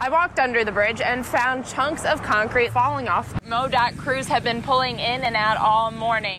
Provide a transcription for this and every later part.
I walked under the bridge and found chunks of concrete falling off. MoDOT crews have been pulling in and out all morning.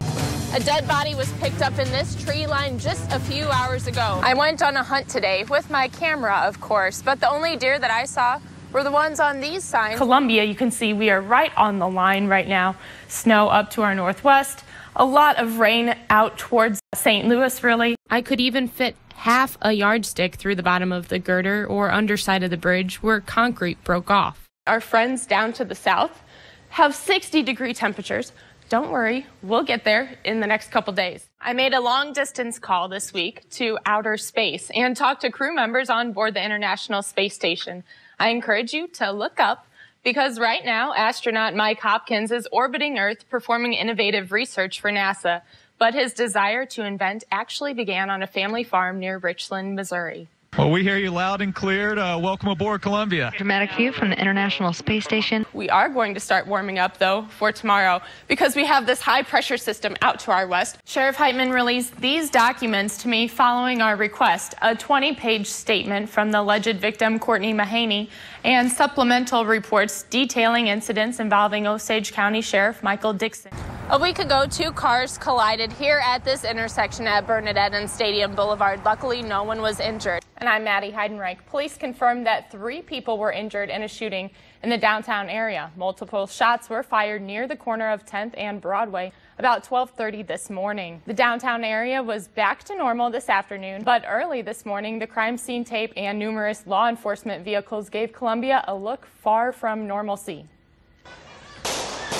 A dead body was picked up in this tree line just a few hours ago. I went on a hunt today with my camera, of course, but the only deer that I saw were the ones on these signs. Columbia, you can see we are right on the line right now. Snow up to our northwest, a lot of rain out towards St. Louis, really. I could even fit half a yardstick through the bottom of the girder or underside of the bridge where concrete broke off. Our friends down to the south have 60-degree temperatures. Don't worry, we'll get there in the next couple days. I made a long-distance call this week to outer space and talked to crew members on board the International Space Station. I encourage you to look up because right now, astronaut Mike Hopkins is orbiting Earth performing innovative research for NASA, but his desire to invent actually began on a family farm near Richland, Missouri. Well, we hear you loud and clear. Welcome aboard, Columbia. Dramatic view from the International Space Station. We are going to start warming up, though, for tomorrow because we have this high-pressure system out to our west. Sheriff Heitman released these documents to me following our request, a 20-page statement from the alleged victim, Courtney Mahaney, and supplemental reports detailing incidents involving Osage County Sheriff Michael Dixon. A week ago, two cars collided here at this intersection at Bernadette and Stadium Boulevard. Luckily, no one was injured. And I'm Maddie, Heidenreich. Police confirmed that 3 people were injured in a shooting in the downtown area. Multiple shots were fired near the corner of 10th and Broadway about 12:30 this morning. The downtown area was back to normal this afternoon, but early this morning, the crime scene tape and numerous law enforcement vehicles gave Columbia a look far from normalcy.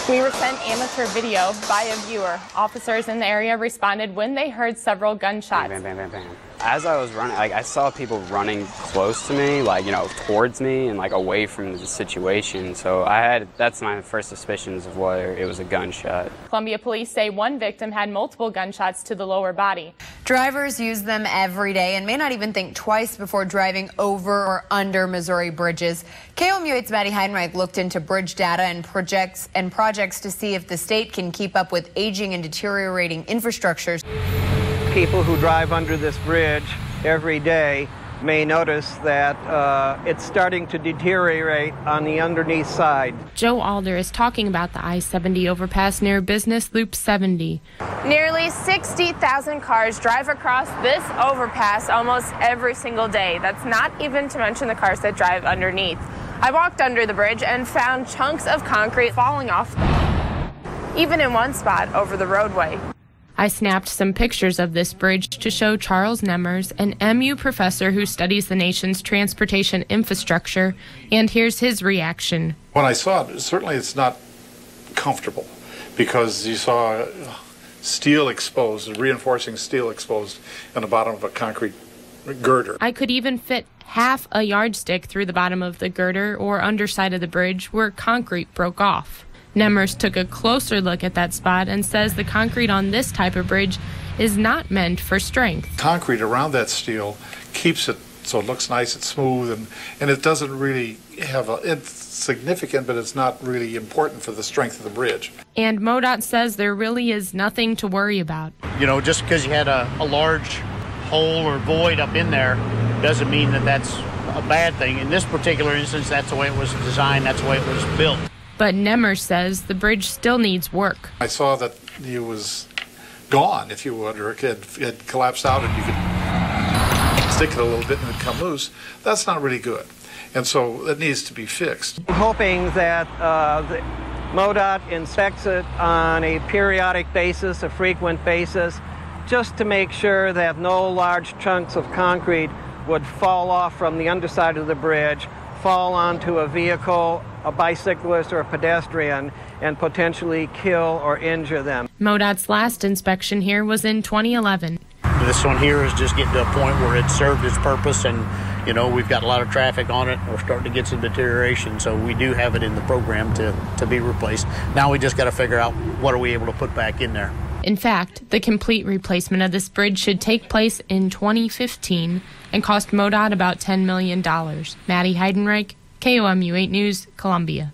We were sent amateur video by a viewer. Officers in the area responded when they heard several gunshots. Bam, bam, bam, bam. As I was running, I saw people running close to me, towards me and away from the situation. So that's my first suspicions of whether it was a gunshot. Columbia police say one victim had multiple gunshots to the lower body. Drivers use them every day and may not even think twice before driving over or under Missouri bridges. KOMU8's Maddie Heidenreich looked into bridge data and projects to see if the state can keep up with aging and deteriorating infrastructures. People who drive under this bridge every day may notice that it's starting to deteriorate on the underneath side. Joe Alder is talking about the I-70 overpass near Business Loop 70. Nearly 60,000 cars drive across this overpass almost every single day. That's not even to mention the cars that drive underneath. I walked under the bridge and found chunks of concrete falling off, even in one spot over the roadway. I snapped some pictures of this bridge to show Charles Nemmers, an MU professor who studies the nation's transportation infrastructure, and here's his reaction. When I saw it, certainly it's not comfortable because you saw steel exposed, reinforcing steel exposed in the bottom of a concrete girder. I could even fit half a yardstick through the bottom of the girder or underside of the bridge where concrete broke off. Nemmers took a closer look at that spot and says the concrete on this type of bridge is not meant for strength. Concrete around that steel keeps it so it looks nice and smooth, and it doesn't really have it's significant, but it's not really important for the strength of the bridge. And MoDOT says there really is nothing to worry about. You know, just because you had a large hole or void up in there doesn't mean that that's a bad thing. In this particular instance, that's the way it was designed, that's the way it was built. But Nemmers says the bridge still needs work. I saw that it was gone, if you would, or it had collapsed out and you could stick it a little bit and it would come loose. That's not really good. And so it needs to be fixed. I'm hoping that the MoDOT inspects it on a periodic basis, a frequent basis, just to make sure that no large chunks of concrete would fall off from the underside of the bridge, fall onto a vehicle, a bicyclist or a pedestrian, and potentially kill or injure them. MoDOT's last inspection here was in 2011. This one here is just getting to a point where it served its purpose, and you know, we've got a lot of traffic on it. We're starting to get some deterioration, so we do have it in the program to be replaced. Now we just got to figure out what are we able to put back in there. In fact, the complete replacement of this bridge should take place in 2015 and cost MoDOT about $10 million. Maddie Heidenreich, KOMU 8 News, Columbia.